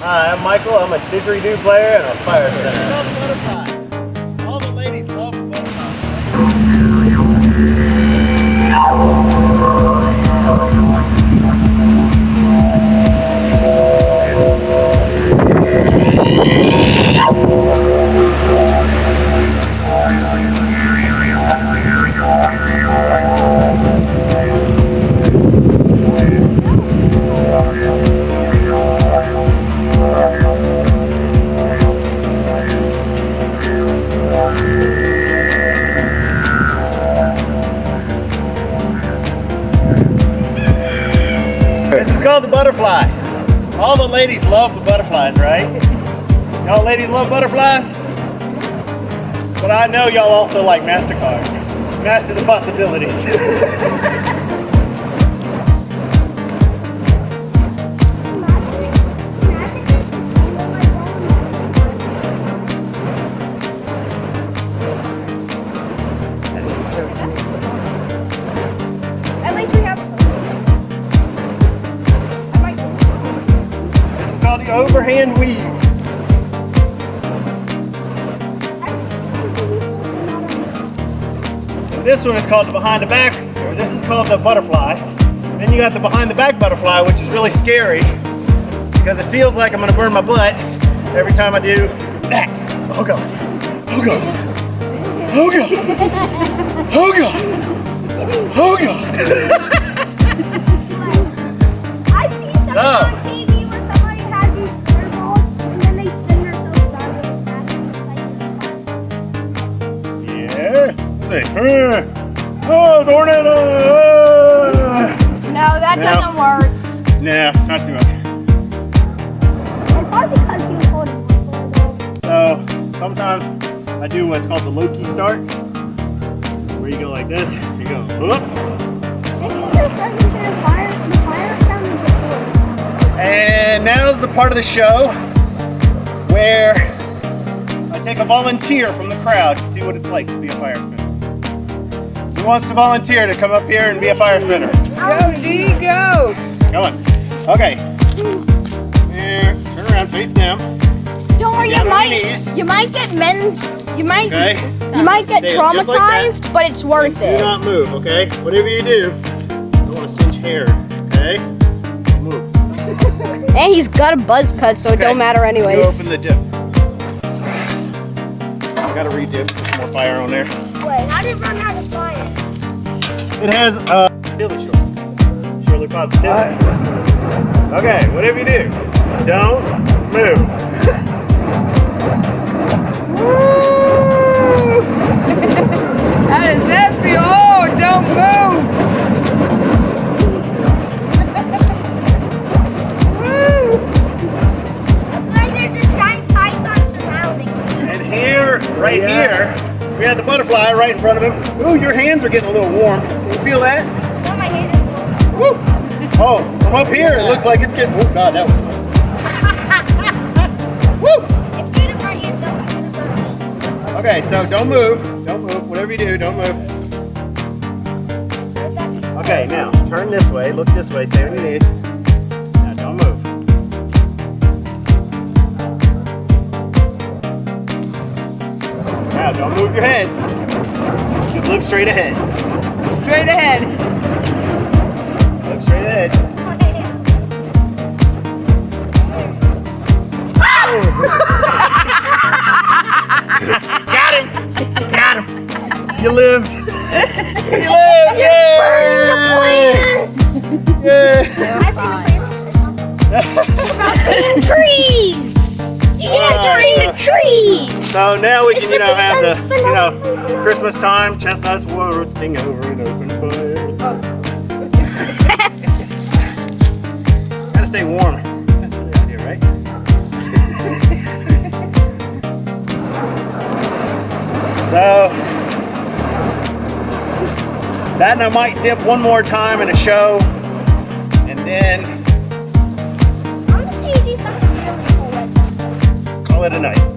Hi, I'm Michael. I'm a didgeridoo player and a fire fitter. All the ladies love This is called the butterfly. All the ladies love the butterflies, right? Y'all ladies love butterflies? But I know y'all also like MasterCard. Master the possibilities. At least we have. This is called the overhand weave. This one is called the behind the back, or this is called the butterfly. Then you got the behind the back butterfly, which is really scary because it feels like I'm gonna burn my butt every time I do that. Oh God, oh God, oh God, oh God, oh God. I've seen something on TV when somebody has these air balls and then they spin themselves sideways. Yeah, let's see. Oh, tornado! No, that doesn't work. Nah, not too much. It's hard because he's holding one. So sometimes I do what's called the low-key start, where you go like this, you go whoop, and now's the part of the show where I take a volunteer from the crowd to see what it's like to be a fire fitter. Who wants to volunteer to come up here and be a fire fitter? Go, D, go! Come on. Okay. Here, turn around, face them. Don't worry, Down you on your knees. might get Okay. get Stand just like traumatized, that. but it's worth Do it. not move, okay? Whatever you do, don't want to cinch hair, okay? Don't move. And he's got a buzz cut, so it don't matter Go anyways. open the dip. Gotta re-dip, put some more fire on there. Wait, how do you run out of fire? It has Billy Shirley positivity. Okay, whatever you do, don't move. How does that feel? Oh, don't move! Like there's a giant python surrounding him. And here, right here, we have the butterfly right in front of him. Ooh, your hands are getting a little warm. Can you feel that? Oh, my hand is Woo! Oh, from up here, it looks like it's getting. Oh God, that was close. Woo! If you'd have brought yourself, I could have Okay, so don't move. Don't move. Whatever you do, don't move. Okay, now turn this way. Look this way. Stay on your knees. Now don't move. Now don't move your head. Just look straight ahead. Straight ahead. Look straight ahead. Got him! Got him! You lived! You lived! Yeah! Trees! You enter into trees! So now we can, have the, Christmas time, chestnuts roasting over an open fire. Gotta stay warm. That's the idea, right? So, that and I might dip one more time in a show, and then I want to see you do something really cool. call it a night.